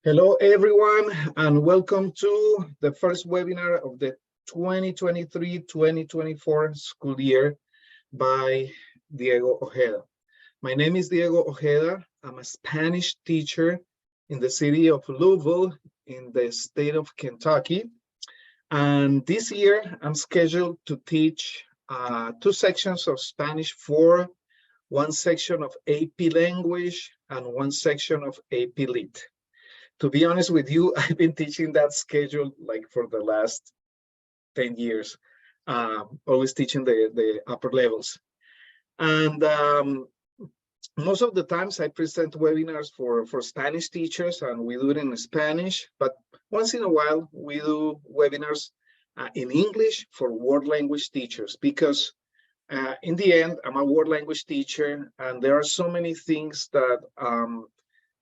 Hello, everyone, and welcome to the first webinar of the 2023-2024 school year by Diego Ojeda. My name is Diego Ojeda. I'm a Spanish teacher in the city of Louisville in the state of Kentucky. And this year, I'm scheduled to teach two sections of Spanish 4, one section of AP Language, and one section of AP Lit. To be honest with you, I've been teaching that schedule like for the last 10 years, always teaching the upper levels. And most of the times I present webinars for Spanish teachers, and we do it in Spanish, but once in a while we do webinars in English for world language teachers, because in the end, I'm a world language teacher, and there are so many things that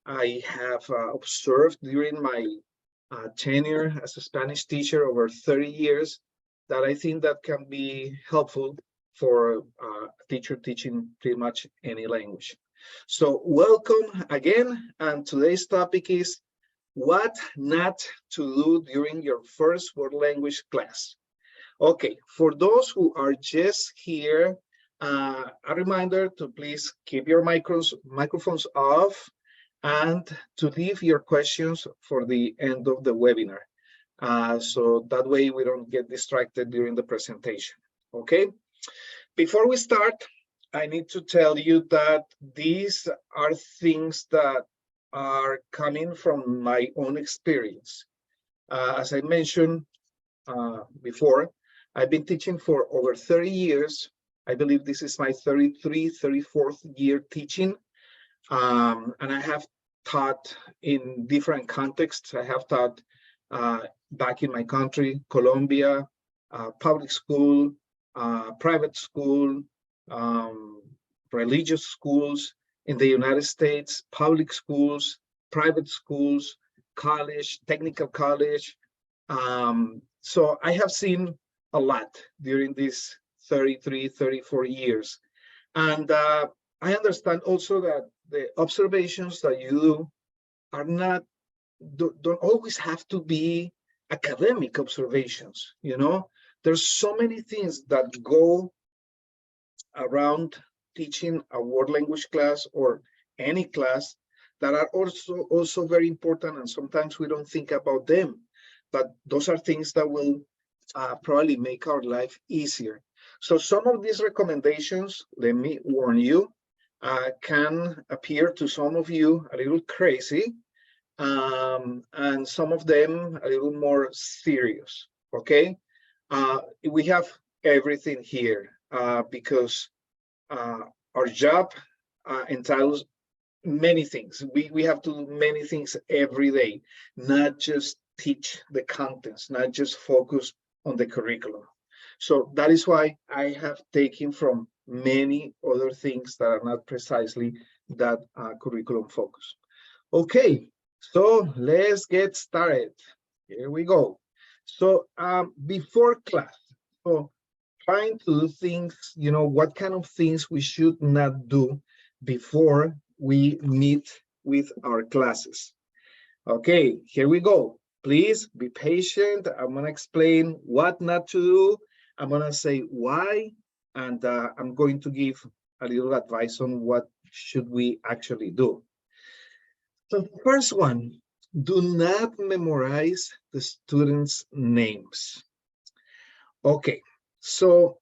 I have observed during my tenure as a Spanish teacher over 30 years that I think that can be helpful for a teacher teaching pretty much any language. So welcome again, and today's topic is what not to do during your first world language class. Okay, for those who are just here, a reminder to please keep your microphones off, and to leave your questions for the end of the webinar. So that way we don't get distracted during the presentation, okay? Before we start, I need to tell you that these are things that are coming from my own experience. As I mentioned before, I've been teaching for over 30 years. I believe this is my 34th year teaching. And I have taught in different contexts. I have taught back in my country, Colombia, public school, private school, religious schools in the United States, public schools, private schools, college, technical college. So I have seen a lot during these 34 years. And I understand also that the observations that you do are don't always have to be academic observations. You know, there's so many things that go around teaching a world language class or any class that are also very important, and sometimes we don't think about them, but those are things that will probably make our life easier. So some of these recommendations, let me warn you, can appear to some of you a little crazy, and some of them a little more serious, okay? We have everything here because our job entails many things. We have to do many things every day, not just teach the contents, not just focus on the curriculum. So that is why I have taken from many other things that are not precisely that curriculum focus. Okay, so let's get started. Here we go. So before class, so trying to do things, you know, what kind of things we should not do before we meet with our classes. Okay, here we go. Please be patient. I'm gonna explain what not to do. I'm gonna say why, and I'm going to give a little advice on what should we actually do. So the first one, do not memorize the students' names. Okay, so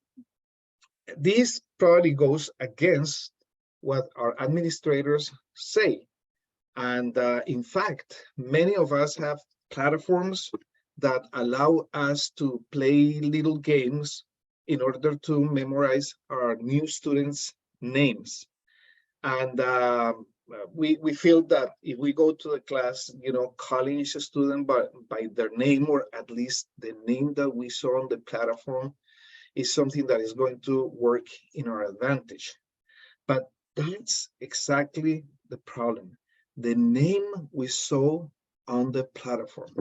this probably goes against what our administrators say. And in fact, many of us have platforms that allow us to play little games in order to memorize our new students' names. And we feel that if we go to the class, you know, calling each student by their name, or at least the name that we saw on the platform, is something that is going to work in our advantage. But that's exactly the problem. The name we saw on the platform.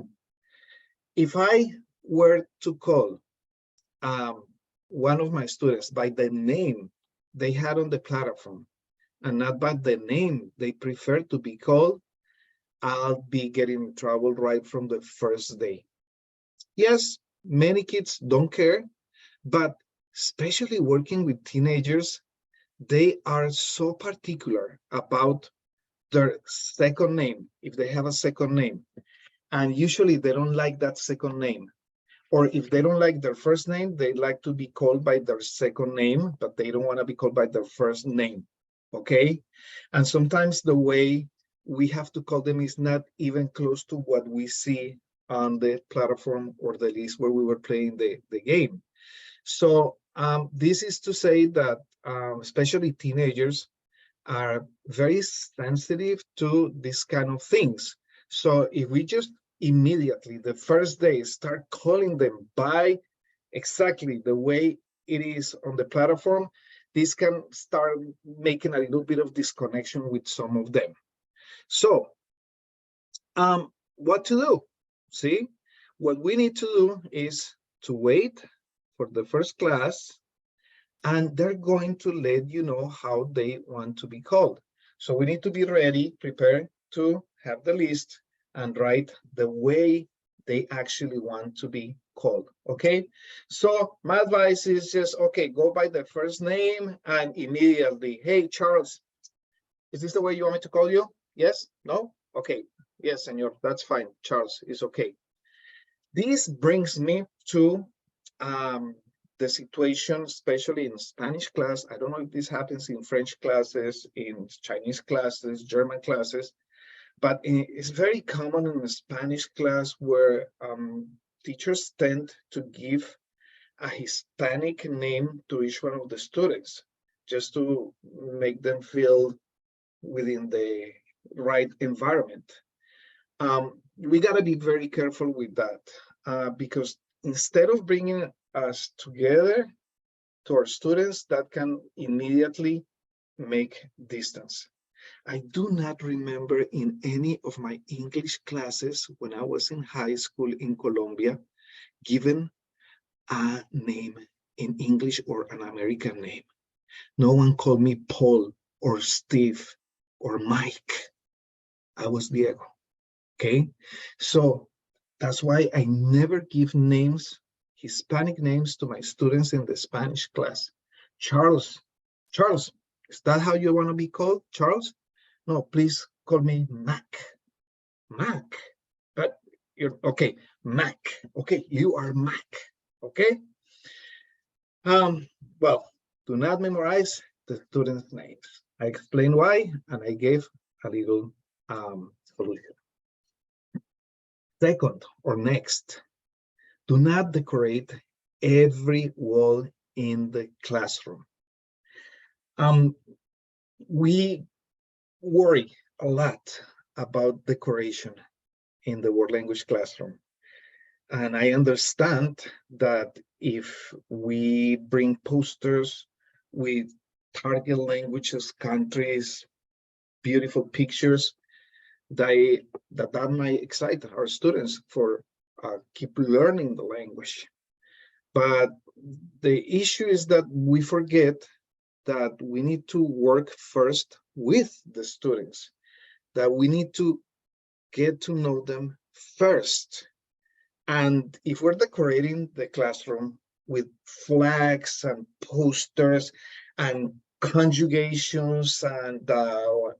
If I were to call one of my students by the name they had on the platform, and not by the name they prefer to be called, I'll be getting in trouble right from the first day. Yes, many kids don't care, but especially working with teenagers, they are so particular about their second name, if they have a second name. And usually they don't like that second name. Or if they don't like their first name, they like to be called by their second name, but they don't want to be called by their first name. Okay? And sometimes the way we have to call them is not even close to what we see on the platform or the list where we were playing the game. So this is to say that especially teenagers are very sensitive to these kind of things. So if we just immediately, the first day, start calling them by exactly the way it is on the platform, this can start making a little bit of disconnection with some of them. So what to do? See, what we need to do is to wait for the first class, and they're going to let you know how they want to be called. So we need to be ready, prepared to have the list and write the way they actually want to be called, okay? So my advice is just, okay, go by the first name and immediately, hey, Charles, is this the way you want me to call you? Yes? No? Okay. Yes, senor, that's fine. Charles is okay. This brings me to the situation, especially in Spanish class. I don't know if this happens in French classes, in Chinese classes, German classes, but it's very common in the Spanish class where teachers tend to give a Hispanic name to each one of the students, just to make them feel within the right environment. We got to be very careful with that because instead of bringing us together to our students, that can immediately make distance. I do not remember in any of my English classes when I was in high school in Colombia, given a name in English or an American name. No one called me Paul or Steve or Mike. I was Diego. Okay, so that's why I never give names, Hispanic names, to my students in the Spanish class. Charles, is that how you want to be called, Charles? No, please call me Mac. Mac, but you're okay, Mac. Okay, you are Mac. Okay. Well, do not memorize the students' names. I explained why, and I gave a little solution. Second, or next, do not decorate every wall in the classroom. We worry a lot about decoration in the world language classroom. And I understand that if we bring posters with target languages, countries, beautiful pictures, that might excite our students for keep learning the language. But the issue is that we forget that we need to work first with the students, that we need to get to know them first. And if we're decorating the classroom with flags and posters and conjugations and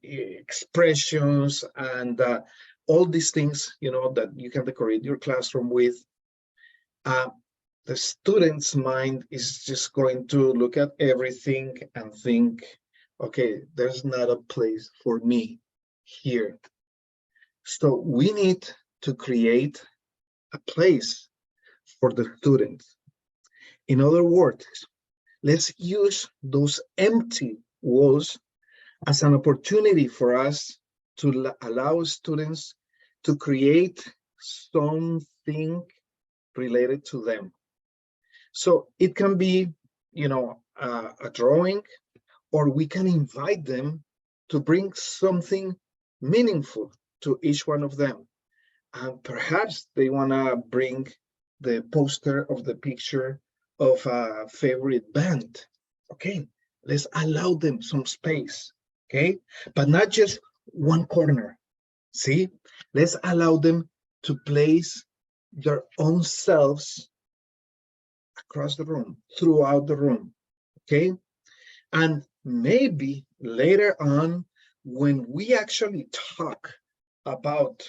expressions and all these things, you know, that you can decorate your classroom with, the student's mind is just going to look at everything and think, okay, there's not a place for me here. So we need to create a place for the students. In other words, let's use those empty walls as an opportunity for us to allow students to create something related to them. So it can be, you know, a drawing, or we can invite them to bring something meaningful to each one of them. And perhaps they want to bring the poster of the picture of a favorite band. Okay, let's allow them some space, okay? But not just one corner. See, let's allow them to place their own selves across the room, throughout the room, okay? And maybe later on, when we actually talk about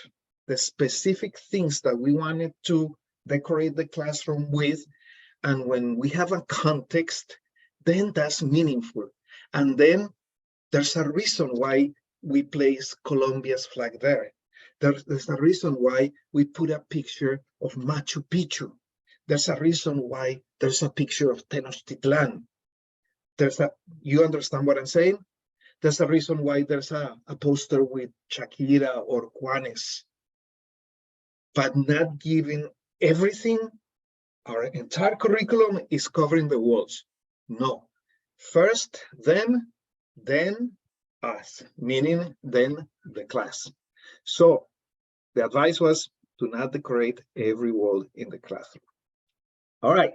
the specific things that we wanted to decorate the classroom with, and when we have a context, then that's meaningful. And then there's a reason why we place Colombia's flag there. There's a reason why we put a picture of Machu Picchu. There's a reason why there's a picture of Tenochtitlan. You understand what I'm saying? There's a reason why there's a poster with Shakira or Juanes, but not giving everything. Our entire curriculum is covering the walls. No, first them, then us, meaning then the class. So the advice was to not decorate every wall in the classroom. All right,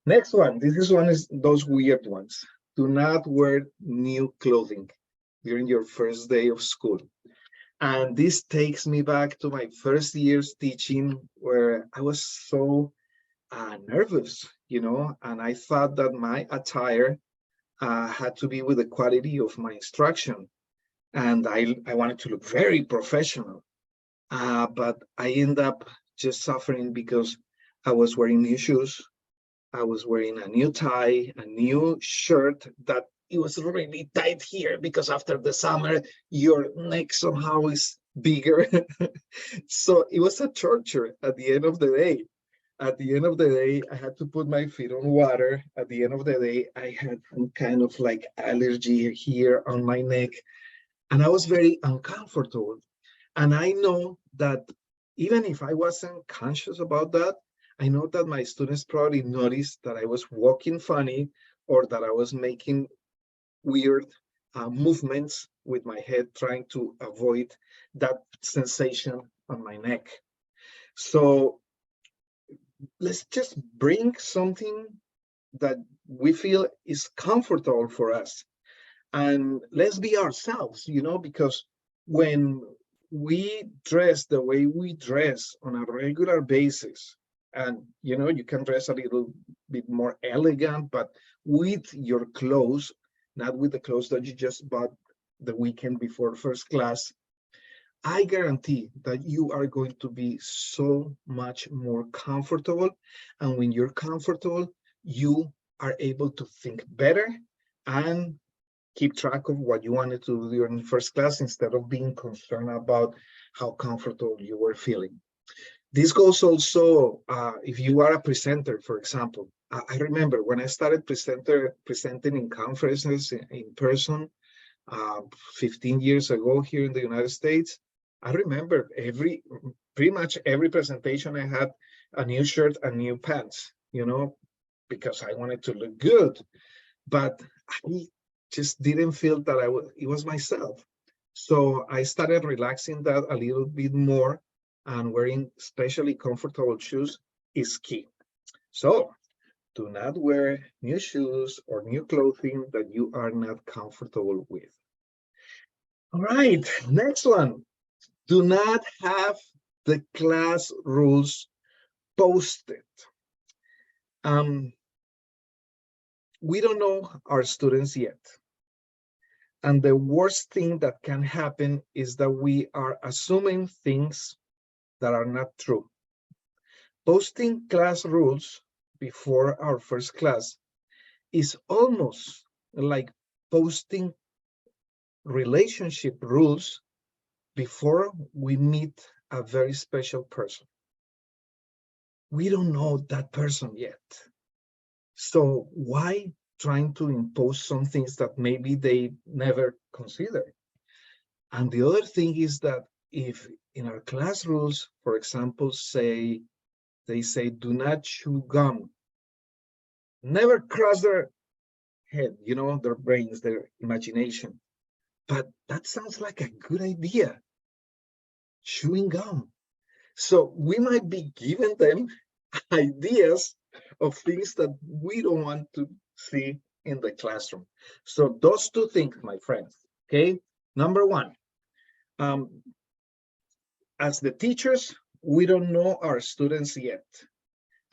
next one. This is one is those weird ones. Do not wear new clothing during your first day of school. And this takes me back to my first years teaching, where I was so nervous, and I thought that my attire had to be with the quality of my instruction. And I wanted to look very professional. But I end up just suffering because I was wearing new shoes. I was wearing a new tie, a new shirt that it was really tight here because after the summer, your neck somehow is bigger. So it was a torture at the end of the day. At the end of the day, I had to put my feet on water. At the end of the day, I had some kind of like allergy here on my neck, and I was very uncomfortable. And I know that even if I wasn't conscious about that, I know that my students probably noticed that I was walking funny or that I was making weird movements with my head, trying to avoid that sensation on my neck. So let's just bring something that we feel is comfortable for us. And let's be ourselves, because when we dress the way we dress on a regular basis, and you can dress a little bit more elegant, but with your clothes, not with the clothes that you just bought the weekend before first class, I guarantee that you are going to be so much more comfortable. And when you're comfortable, you are able to think better and keep track of what you wanted to do during first class instead of being concerned about how comfortable you were feeling. This goes also if you are a presenter, for example. I remember when I started presenting in conferences in person 15 years ago here in the United States. I remember pretty much every presentation I had a new shirt and new pants, because I wanted to look good. But I just didn't feel that it was myself. So I started relaxing that a little bit more, and wearing especially comfortable shoes is key. So do not wear new shoes or new clothing that you are not comfortable with. All right, next one. Do not have the class rules posted. We don't know our students yet. And the worst thing that can happen is that we are assuming things that are not true. Posting class rules before our first class is almost like posting relationship rules before we meet a very special person. We don't know that person yet. So why trying to impose some things that maybe they never considered? And the other thing is that if in our class rules, for example, they say, do not chew gum, never cross their head, their brains, their imagination. But that sounds like a good idea, chewing gum. So we might be giving them ideas of things that we don't want to see in the classroom. So those two things, my friends, okay? Number one, as the teachers, we don't know our students yet.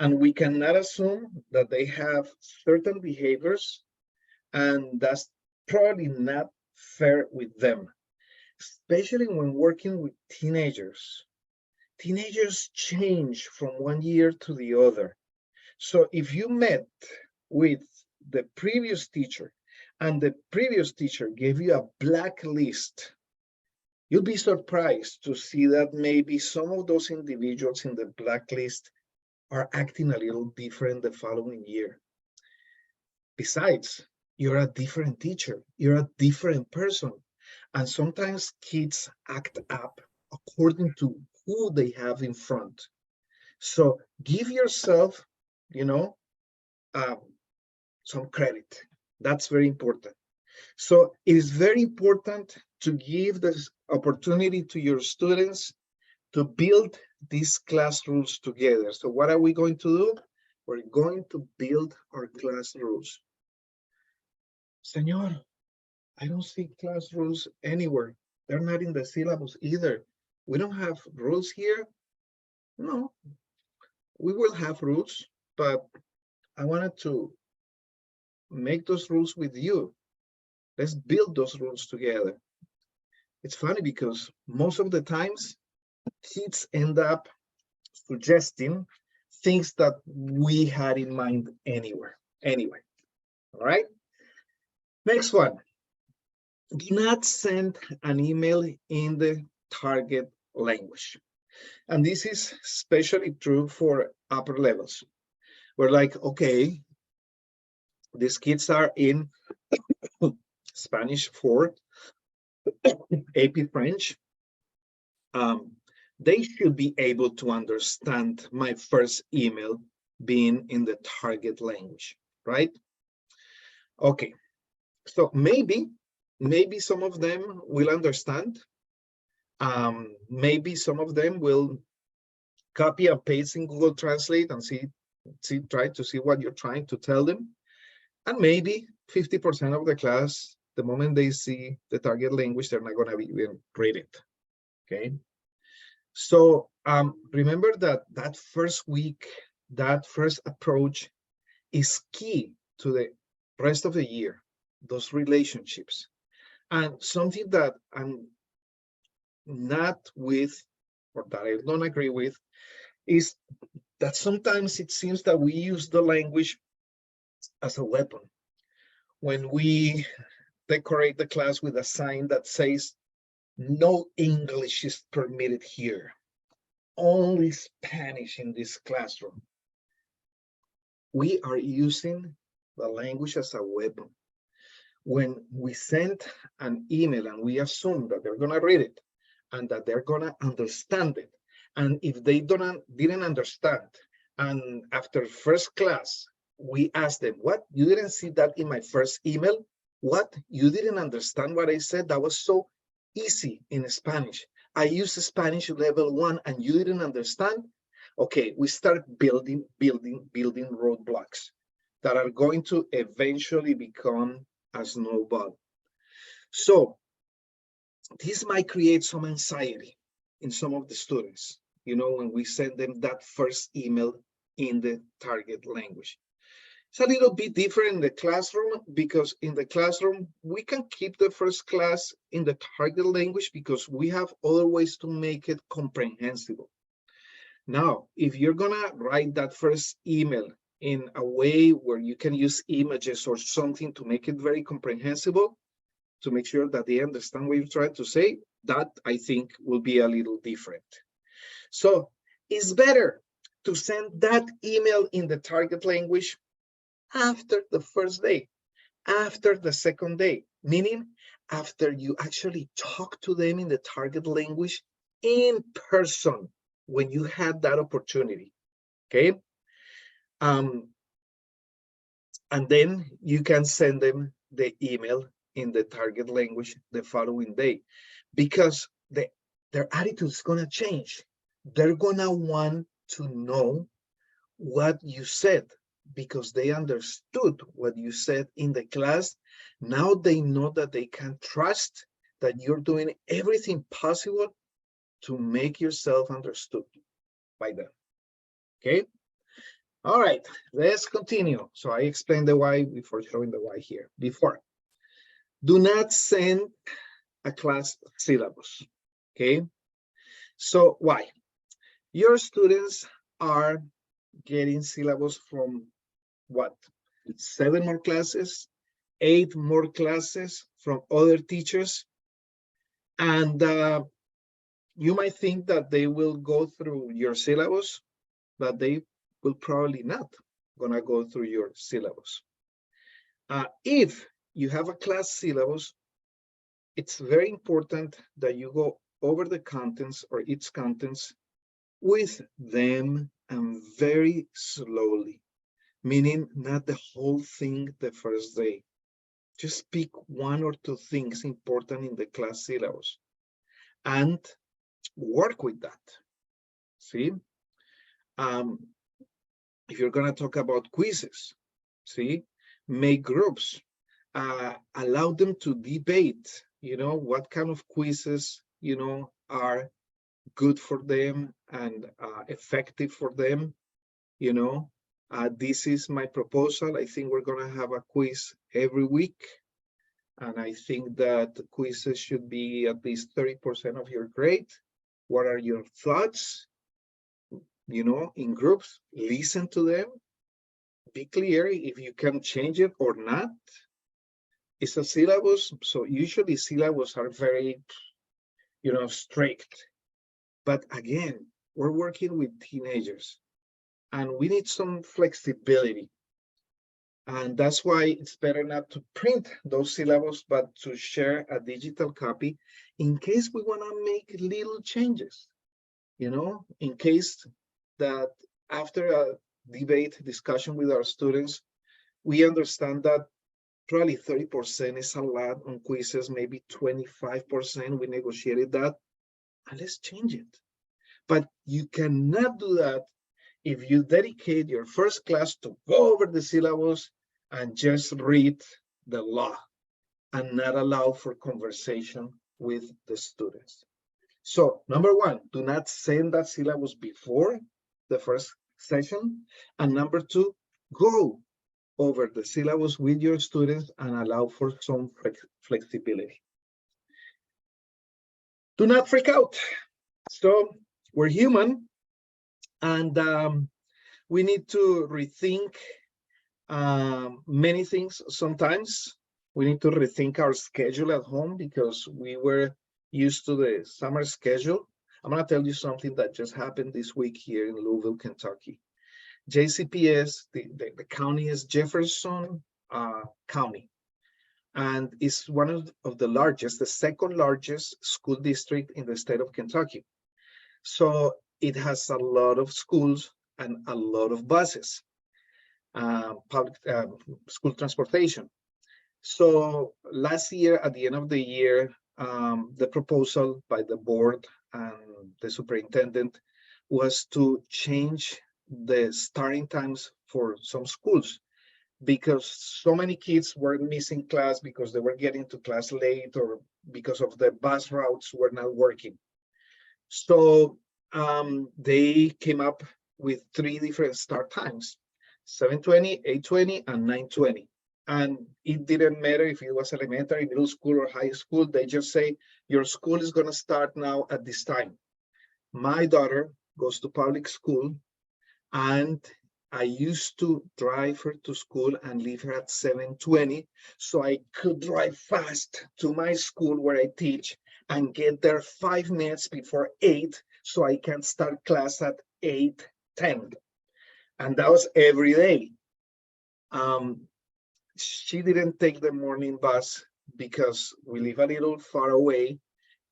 And we cannot assume that they have certain behaviors, and that's probably not fair with them, especially when working with teenagers. Teenagers change from one year to the other. So if you met with the previous teacher and the previous teacher gave you a blacklist, you'll be surprised to see that maybe some of those individuals in the blacklist are acting a little different the following year. Besides, you're a different teacher, you're a different person. And sometimes kids act up according to who they have in front. So give yourself, some credit. That's very important. So it is very important to give this opportunity to your students to build these class rules together. So what are we going to do? We're going to build our class rules. Señor, I don't see class rules anywhere. They're not in the syllabus either. We don't have rules here. No, we will have rules, but I wanted to make those rules with you. Let's build those rules together. It's funny because most of the times kids end up suggesting things that we had in mind anyway. All right. Next one. Do not send an email in the target language. And this is especially true for upper levels. We're like, okay, these kids are in Spanish 4, AP French. They should be able to understand my first email being in the target language, right? Okay, so maybe some of them will understand. Maybe some of them will copy and paste in Google Translate and try to see what you're trying to tell them. And maybe 50% of the class, the moment they see the target language, they're not going to even read it. Okay. So remember that first week, that first approach is key to the rest of the year, those relationships. And something that I'm not with, or that I don't agree with, is that sometimes it seems that we use the language as a weapon. When we decorate the class with a sign that says, no English is permitted here, only Spanish in this classroom. We are using the language as a weapon. When we send an email and we assume that they're going to read it and that they're going to understand it, and if they didn't understand, and after first class, we ask them, what? You didn't see that in my first email? What? You didn't understand what I said? That was so easy in Spanish. I used Spanish level 1 and you didn't understand? Okay, we start building roadblocks that are going to eventually become a snowball. So this might create some anxiety in some of the students, when we send them that first email in the target language. It's a little bit different in the classroom, because in the classroom, we can keep the first class in the target language because we have other ways to make it comprehensible. Now, if you're gonna write that first email in a way where you can use images or something to make it very comprehensible, to make sure that they understand what you're trying to say, that I think will be a little different. So it's better to send that email in the target language after the first day, after the second day, meaning after you actually talk to them in the target language in person when you had that opportunity, okay? And then you can send them the email in the target language the following day, because their attitude is going to change. They're going to want to know what you said because they understood what you said in the class. Now they know that they can trust that you're doing everything possible to make yourself understood by them. Okay. All right, let's continue. So I explained the why before showing the why here. Before, do not send a class syllabus. Okay. So why? Your students are getting syllabus from what? 7 more classes, 8 more classes from other teachers. And you might think that they will go through your syllabus, but they will probably not gonna go through your syllabus. If you have a class syllabus, it's very important that you go over the contents or its contents with them and very slowly, meaning not the whole thing the first day. Just pick 1 or 2 things important in the class syllabus and work with that. See, if you're going to talk about quizzes, see, make groups, allow them to debate, what kind of quizzes, are good for them and effective for them. This is my proposal. I think we're going to have a quiz every week. And I think that quizzes should be at least 30% of your grade. What are your thoughts? In groups, listen to them. Be clear if you can change it or not. It's a syllabus. So usually syllabus are very, strict. But again, we're working with teenagers and we need some flexibility. And that's why it's better not to print those syllabus, but to share a digital copy in case we want to make little changes, in case that after a debate discussion with our students, we understand that probably 30% is a lot on quizzes, maybe 25%, we negotiated that, and let's change it. But you cannot do that if you dedicate your first class to go over the syllabus and just read the law and not allow for conversation with the students. So number 1, do not send that syllabus before the first session. And number 2, go over the syllabus with your students and allow for some flexibility. Do not freak out. So we're human and we need to rethink many things. Sometimes we need to rethink our schedule at home because we were used to the summer schedule. I'm going to tell you something that just happened this week here in Louisville, Kentucky. JCPS, the county is Jefferson County, and it's one of the largest, the second largest school district in the state of Kentucky. So it has a lot of schools and a lot of buses, public school transportation. So last year, at the end of the year, the proposal by the board and the superintendent was to change the starting times for some schools because so many kids were missing class because they were getting to class late or because of the bus routes were not working. So they came up with 3 different start times, 7:20, 8:20, and 9:20. And it didn't matter if it was elementary, middle school, or high school. They just say, your school is going to start now at this time. My daughter goes to public school, and I used to drive her to school and leave her at 7:20, so I could drive fast to my school where I teach and get there 5 minutes before 8, so I can start class at 8:10. And that was every day. She didn't take the morning bus because we live a little far away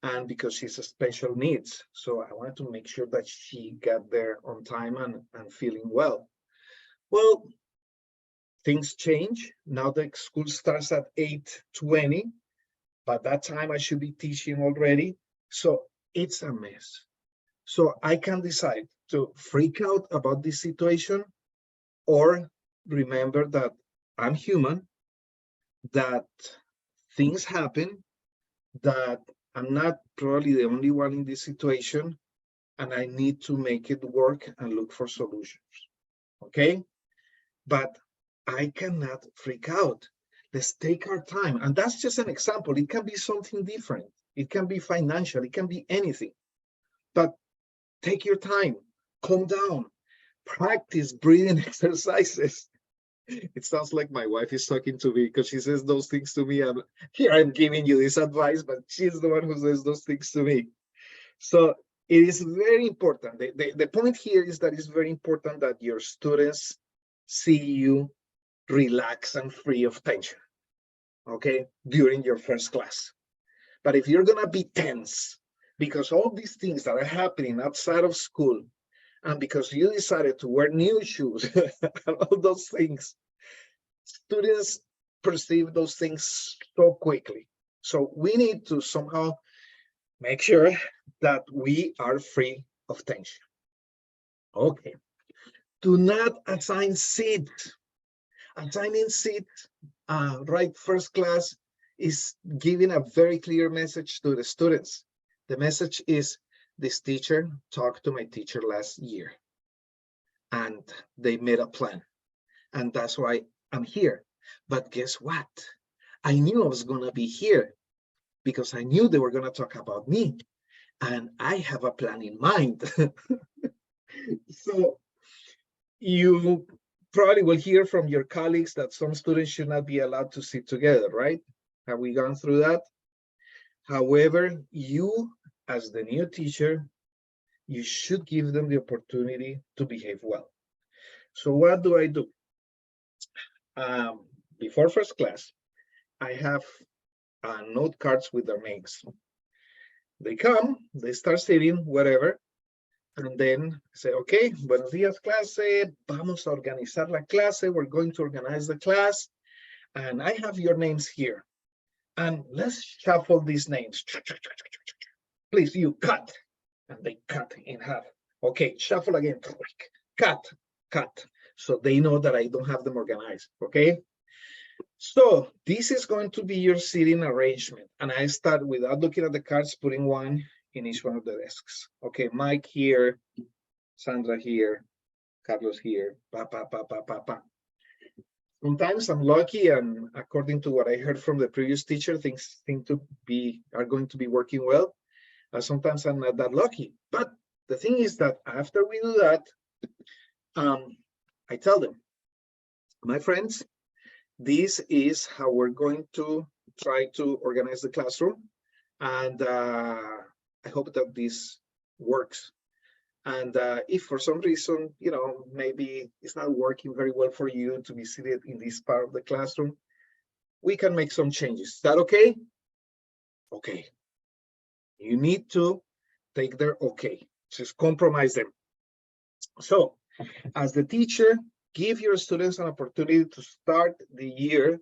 and because she's a special needs. So I wanted to make sure that she got there on time and feeling well. Well, things change. Now the school starts at 8:20. By that time, I should be teaching already. So it's a mess. So I can decide to freak out about this situation or remember that I'm human, that things happen, that I'm not probably the only one in this situation, and I need to make it work and look for solutions. Okay? But I cannot freak out. Let's take our time. And that's just an example. It can be something different. It can be financial. It can be anything. But take your time. Calm down. Practice breathing exercises. It sounds like my wife is talking to me because she says those things to me. And here I'm giving you this advice, but she's the one who says those things to me. So it is very important. The point here is that it's very important that your students see you relaxed and free of tension, okay, during your first class. But if you're gonna be tense because all these things that are happening outside of school, and because you decided to wear new shoes and all those things, students perceive those things so quickly. So we need to somehow make sure that we are free of tension. Okay. Do not assign seats. Assigning seats, right, first class is giving a very clear message to the students. The message is, this teacher talked to my teacher last year, and they made a plan, and that's why I'm here. But guess what? I knew I was gonna be here because I knew they were gonna talk about me, and I have a plan in mind. So you probably will hear from your colleagues that some students should not be allowed to sit together, right? Have we gone through that? However, you, as the new teacher, you should give them the opportunity to behave well. So what do I do? Before first class, I have note cards with their names. They come, they start sitting, whatever, and then say, okay, buenos días, clase, vamos a organizar la clase, we're going to organize the class, and I have your names here. And let's shuffle these names. Please, you cut. And they cut in half. Okay, shuffle again. Cut, cut. So they know that I don't have them organized, okay? So this is going to be your seating arrangement. And I start without looking at the cards, putting one in each one of the desks. Okay, Mike here, Sandra here, Carlos here, pa, pa, pa, pa, pa, pa. Sometimes I'm lucky, and according to what I heard from the previous teacher, things are going to be working well. Sometimes I'm not that lucky. But the thing is that after we do that, I tell them, my friends, this is how we're going to try to organize the classroom. And I hope that this works. And if for some reason, you know, maybe it's not working very well for you to be seated in this part of the classroom, we can make some changes. Is that okay? Okay. You need to take their okay. Just compromise them. So, as the teacher, give your students an opportunity to start the year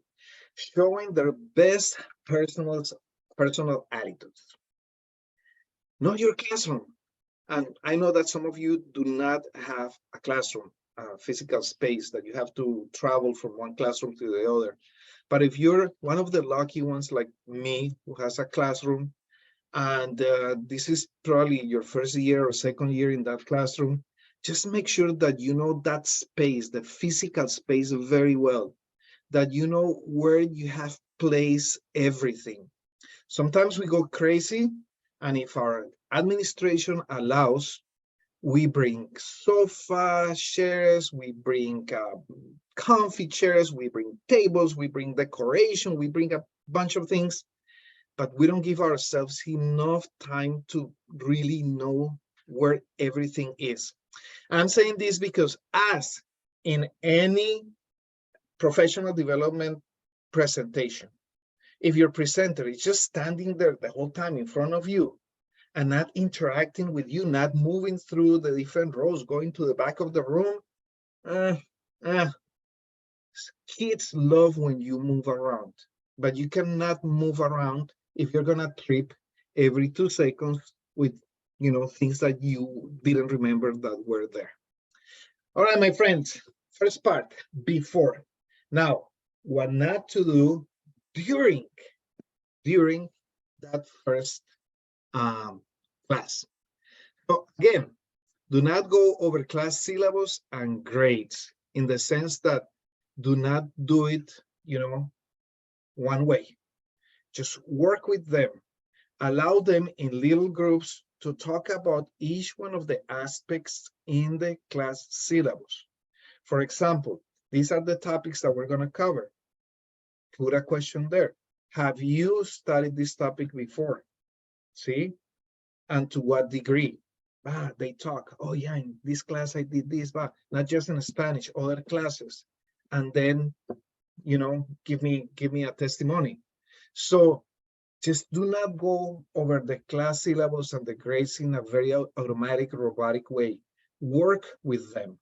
showing their best personal attitudes. Not your classroom. And I know that some of you do not have a classroom, physical space that you have to travel from one classroom to the other. But if you're one of the lucky ones like me who has a classroom, and this is probably your first year or second year in that classroom, just make sure that you know that space, the physical space very well, that you know where you have placed everything. Sometimes we go crazy, and if our administration allows, we bring sofa chairs, we bring comfy chairs, we bring tables, we bring decoration, we bring a bunch of things, but we don't give ourselves enough time to really know where everything is. I'm saying this because as in any professional development presentation, if your presenter is just standing there the whole time in front of you and not interacting with you, not moving through the different rows, going to the back of the room, kids love when you move around, but you cannot move around if you're gonna trip every 2 seconds with, you know, things that you didn't remember that were there. All right, my friends, first part, before. Now, what not to do during that first class. So again, do not go over class syllabus and grades in the sense that do not do it, one way. Just work with them. Allow them in little groups to talk about each one of the aspects in the class syllabus. For example, these are the topics that we're going to cover. Put a question there. Have you studied this topic before? See? And to what degree? They talk. Oh yeah, in this class I did this, but not just in Spanish, other classes. And then, give me a testimony. So just do not go over the class syllabus and the grades in a very automatic, robotic way. Work with them.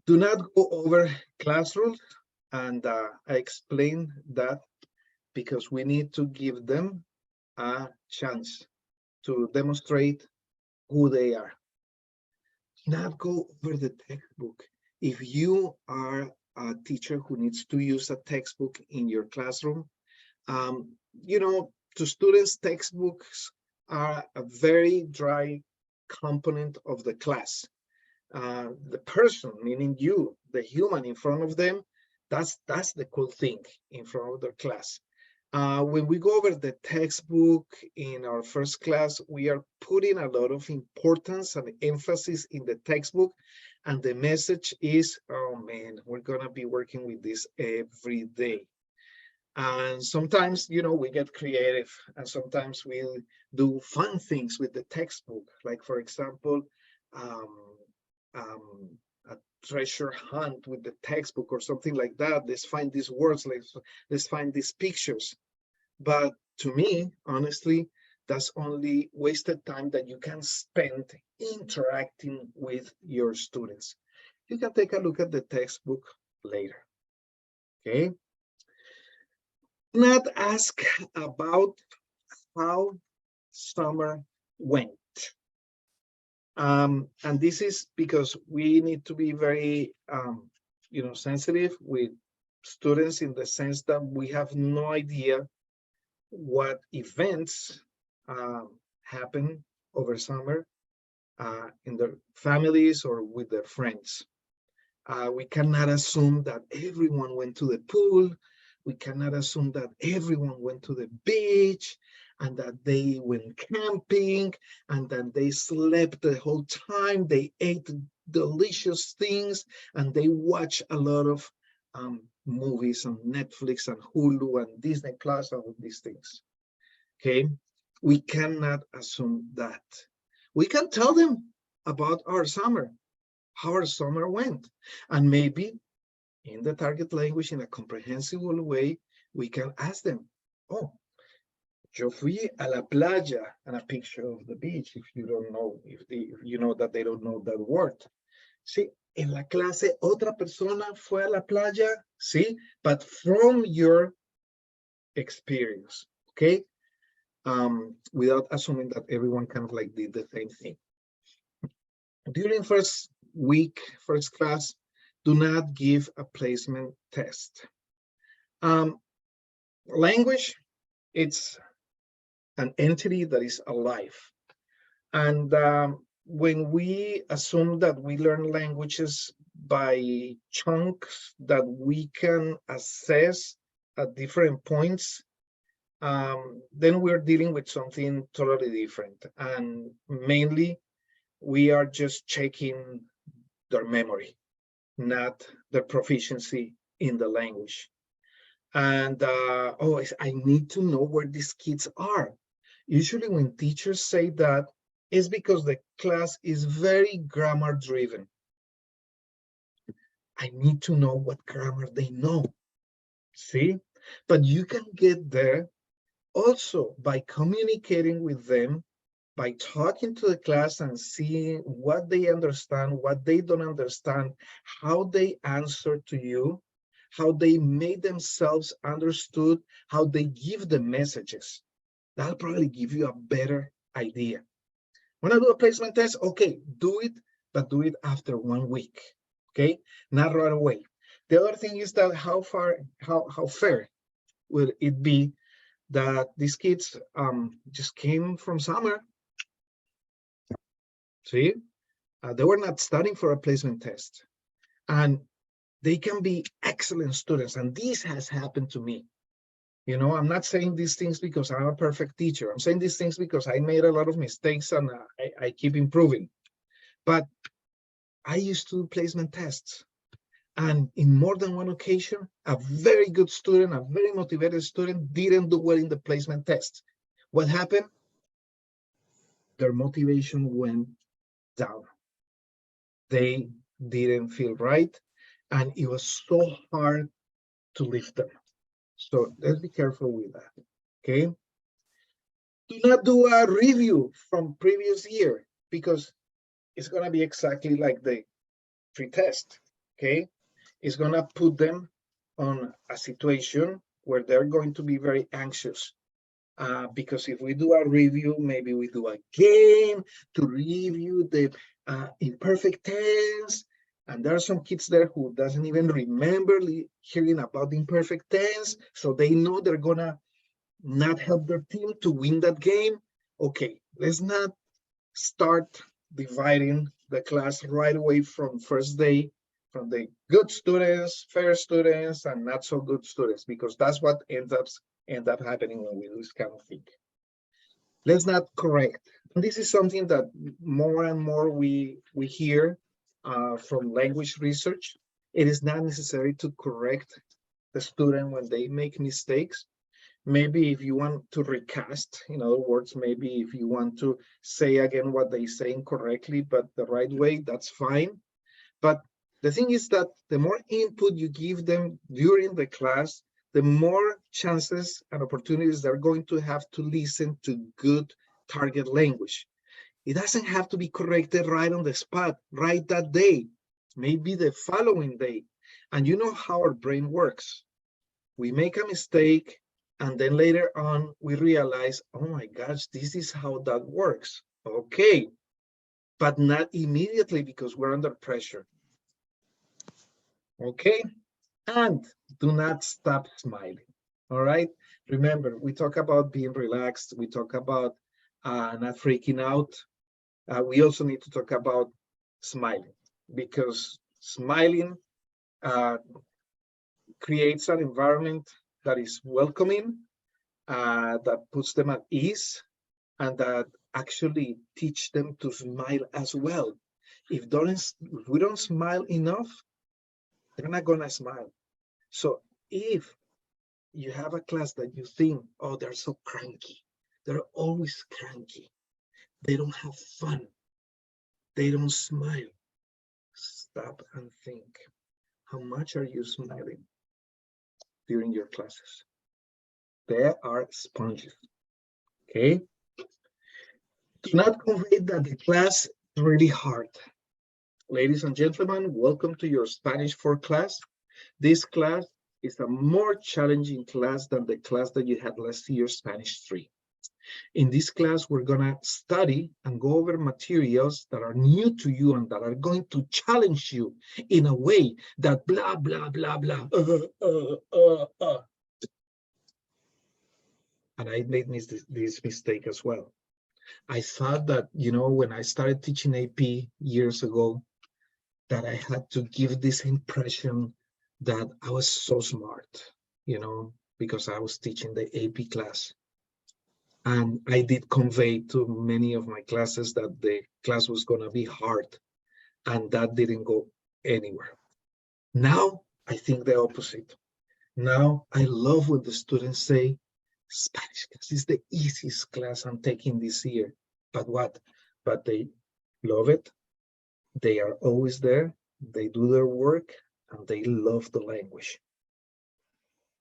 Do not go over class rules. And I explained that because we need to give them a chance to demonstrate who they are. Not go over the textbook. If you are a teacher who needs to use a textbook in your classroom, to students, textbooks are a very dry component of the class. The person, meaning you, the human in front of them, that's the cool thing in front of the class. When we go over the textbook in our first class, we are putting a lot of importance and emphasis in the textbook. And the message is, oh man, we're going to be working with this every day. And sometimes, we get creative, and sometimes we do fun things with the textbook. Like, for example, a treasure hunt with the textbook or something like that. Let's find these words, let's find these pictures. But to me, honestly, that's only wasted time that you can spend interacting with your students. You can take a look at the textbook later. Okay. Not ask about how summer went. And this is because we need to be very, sensitive with students in the sense that we have no idea what events happen over summer in their families or with their friends. We cannot assume that everyone went to the pool. We cannot assume that everyone went to the beach and that they went camping and that they slept the whole time. They ate delicious things and they watch a lot of movies on Netflix and Hulu and Disney Plus and all these things. Okay, we cannot assume that. We can tell them about our summer, how our summer went, and maybe in the target language, in a comprehensible way, we can ask them, oh, yo fui a la playa, and a picture of the beach, if you don't know, if you know that they don't know that word. Sí, en la clase otra persona fue a la playa, sí, but from your experience, okay? Without assuming that everyone kind of like did the same thing. During first week, first class, do not give a placement test. Language, it's an entity that is alive. And when we assume that we learn languages by chunks that we can assess at different points, then we're dealing with something totally different. And mainly, we are just checking their memory, not their proficiency in the language. And I need to know where these kids are. Usually when teachers say that, it's because the class is very grammar driven. I need to know what grammar they know. See? But you can get there also by communicating with them, by talking to the class and seeing what they understand, what they don't understand, how they answer to you, how they made themselves understood, how they give the messages. That'll probably give you a better idea. Want to do a placement test? Okay, do it, but do it after 1 week. Okay, not right away. The other thing is that how fair will it be that these kids just came from summer. See, they were not studying for a placement test, and they can be excellent students. And this has happened to me. You know, I'm not saying these things because I'm a perfect teacher. I'm saying these things because I made a lot of mistakes and I keep improving. But I used to do placement tests. And in more than one occasion, a very good student, a very motivated student didn't do well in the placement test. What happened? Their motivation went down. They didn't feel right. And it was so hard to lift them. So let's be careful with that, okay? Do not do a review from previous year because it's gonna be exactly like the pre-test, okay? It's gonna put them on a situation where they're going to be very anxious. Because if we do a review, maybe we do a game to review the imperfect tense, and there are some kids there who doesn't even remember hearing about the imperfect tense, so they know they're gonna not help their team to win that game. Okay, let's not start dividing the class right away from first day, from the good students, fair students, and not so good students, because that's what ends up happening when we do this kind of thing. Let's not correct. And this is something that more and more we hear from language research. It is not necessary to correct the student when they make mistakes. Maybe if you want to recast, in other words, maybe if you want to say again what they say incorrectly, but the right way, that's fine. But the thing is that the more input you give them during the class, the more chances and opportunities they're going to have to listen to good target language. It doesn't have to be corrected right on the spot, right that day, maybe the following day. And you know how our brain works. We make a mistake, and then later on, we realize, oh my gosh, this is how that works. Okay, but not immediately because we're under pressure. Okay, and do not stop smiling. All right, remember, we talk about being relaxed. We talk about not freaking out. We also need to talk about smiling, because smiling creates an environment that is welcoming, that puts them at ease, and that actually teach them to smile as well. If we don't smile enough, they're not gonna smile. So if you have a class that you think, oh, they're so cranky, they're always cranky, they don't have fun, they don't smile, stop and think, how much are you smiling during your classes? They are sponges, okay? Do not convey that the class is really hard. Ladies and gentlemen, welcome to your Spanish 4 class. This class is a more challenging class than the class that you had last year, Spanish 3. In this class, we're gonna study and go over materials that are new to you and that are going to challenge you in a way that blah, blah, blah, blah. And I made this mistake as well. I thought that, you know, when I started teaching AP years ago, that I had to give this impression that I was so smart, you know, because I was teaching the AP class. And I did convey to many of my classes that the class was going to be hard, and that didn't go anywhere. Now, I think the opposite. Now, I love when the students say, Spanish class is the easiest class I'm taking this year. But what? But they love it. They are always there. They do their work, and they love the language.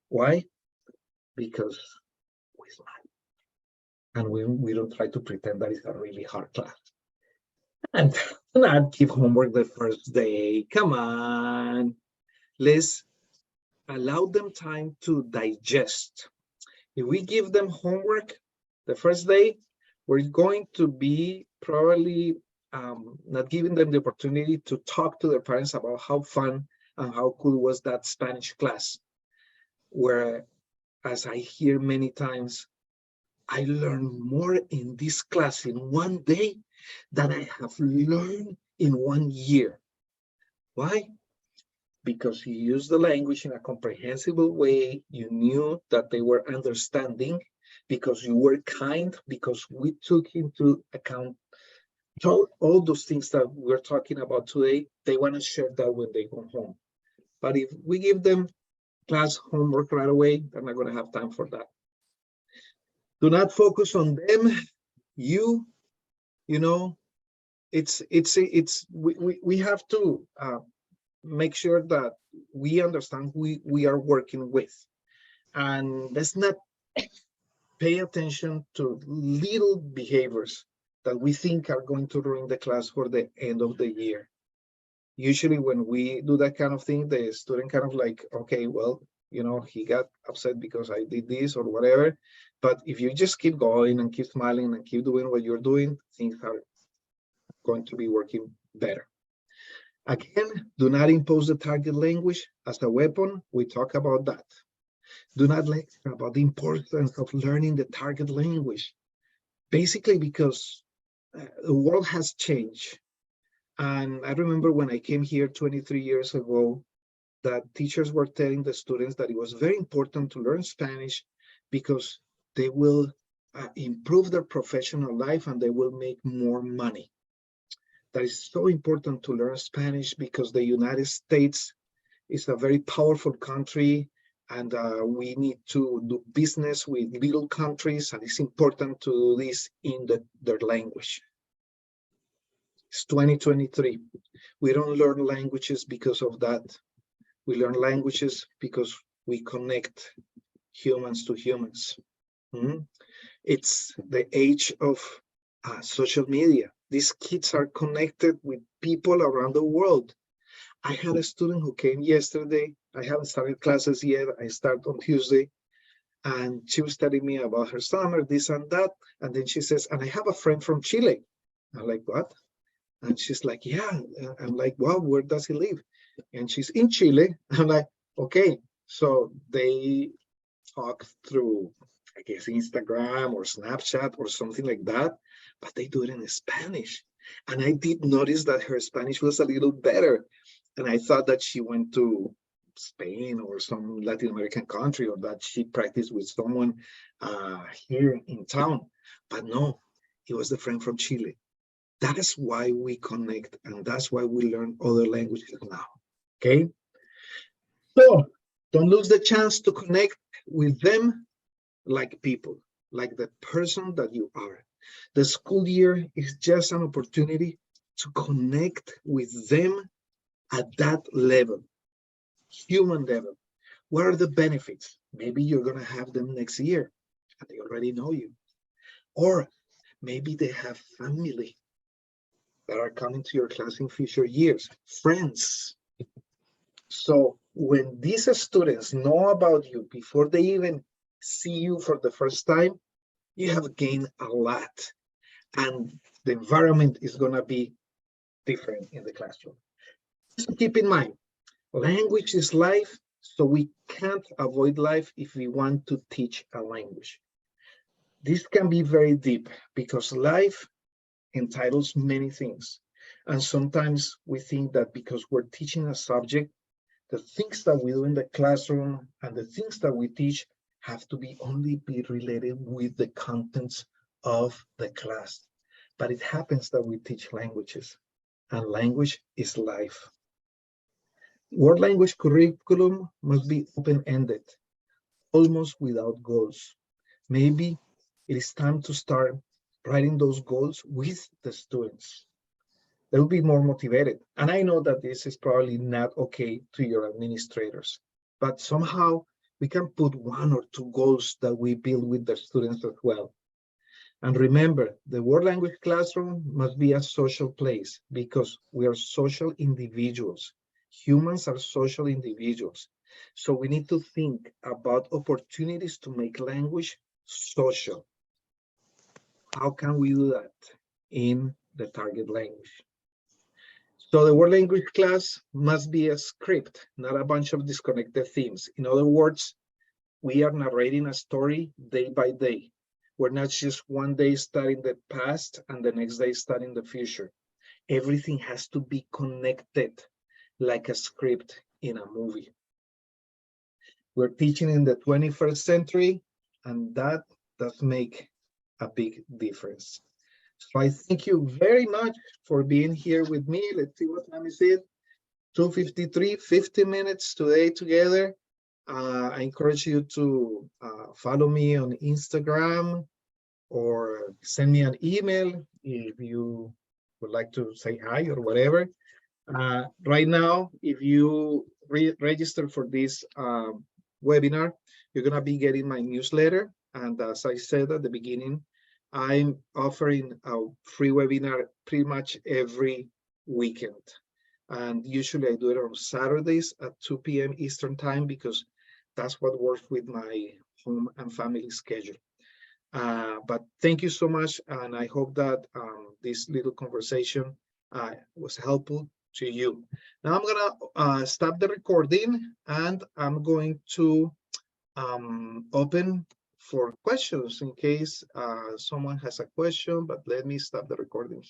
Why? Because we smile. And we don't try to pretend that it's a really hard class. And not give homework the first day. Come on. Let's allow them time to digest. If we give them homework the first day, we're going to be probably not giving them the opportunity to talk to their parents about how fun and how cool was that Spanish class. Where as I hear many times, I learned more in this class in one day than I have learned in 1 year. Why? Because you used the language in a comprehensible way. You knew that they were understanding, because you were kind, because we took into account all those things that we're talking about today. They want to share that when they go home. But if we give them class homework right away, they're not going to have time for that. Do not focus on them. You know, we have to make sure that we understand who we are working with, and let's not pay attention to little behaviors that we think are going to ruin the class for the end of the year. Usually when we do that kind of thing, the student kind of like, okay, well, he got upset because I did this or whatever. But if you just keep going and keep smiling and keep doing what you're doing, things are going to be working better. Again, do not impose the target language as a weapon. We talk about that. Do not lecture about the importance of learning the target language. Basically, because the world has changed. And I remember when I came here 23 years ago, that teachers were telling the students that it was very important to learn Spanish because they will improve their professional life and they will make more money. That is so important to learn Spanish because the United States is a very powerful country, and we need to do business with little countries, and it's important to do this in their language. It's 2023. We don't learn languages because of that. We learn languages because we connect humans to humans. It's the age of social media. These kids are connected with people around the world. I had a student who came yesterday. I haven't started classes yet. I start on Tuesday. And she was telling me about her summer, this and that. And then she says, and I have a friend from Chile. I'm like, what? And she's like, yeah. I'm like, wow, where does he live? And she's in Chile. I'm like, okay. So they talk through, I guess, Instagram or Snapchat or something like that, but they do it in Spanish. And I did notice that her Spanish was a little better. And I thought that she went to Spain or some Latin American country, or that she practiced with someone here in town. But no, it was the friend from Chile. That is why we connect, and that's why we learn other languages now. Okay? So don't lose the chance to connect with them like people, like the person that you are. The school year is just an opportunity to connect with them at that level, human level. What are the benefits? Maybe you're going to have them next year and they already know you. Or maybe they have family that are coming to your class in future years, friends. So when these students know about you before they even see you for the first time, you have gained a lot. And the environment is going to be different in the classroom. So keep in mind, language is life, so we can't avoid life if we want to teach a language. This can be very deep because life entitles many things. And sometimes we think that because we're teaching a subject, the things that we do in the classroom and the things that we teach have to be only related with the contents of the class. But it happens that we teach languages, and language is life. World language curriculum must be open-ended, almost without goals. Maybe it is time to start writing those goals with the students. They'll be more motivated. And I know that this is probably not okay to your administrators, but somehow we can put 1 or 2 goals that we build with the students as well. And remember, the world language classroom must be a social place because we are social individuals. Humans are social individuals. So we need to think about opportunities to make language social. How can we do that in the target language? So the world language class must be a script, not a bunch of disconnected themes. In other words, We are narrating a story day by day. We're not just one day studying the past and the next day studying the future. Everything has to be connected like a script in a movie. We're teaching in the 21st century, and that does make a big difference. So I thank you very much for being here with me. Let's see what time is it. 2:53, 50 minutes today together. I encourage you to follow me on Instagram or send me an email if you would like to say hi or whatever. Right now, if you register for this webinar, you're going to be getting my newsletter. And as I said at the beginning, I'm offering a free webinar pretty much every weekend. And usually I do it on Saturdays at 2 p.m. Eastern time because that's what works with my home and family schedule. But thank you so much. And I hope that this little conversation was helpful to you. Now I'm gonna stop the recording and I'm going to open for questions in case someone has a question, but let me stop the recording.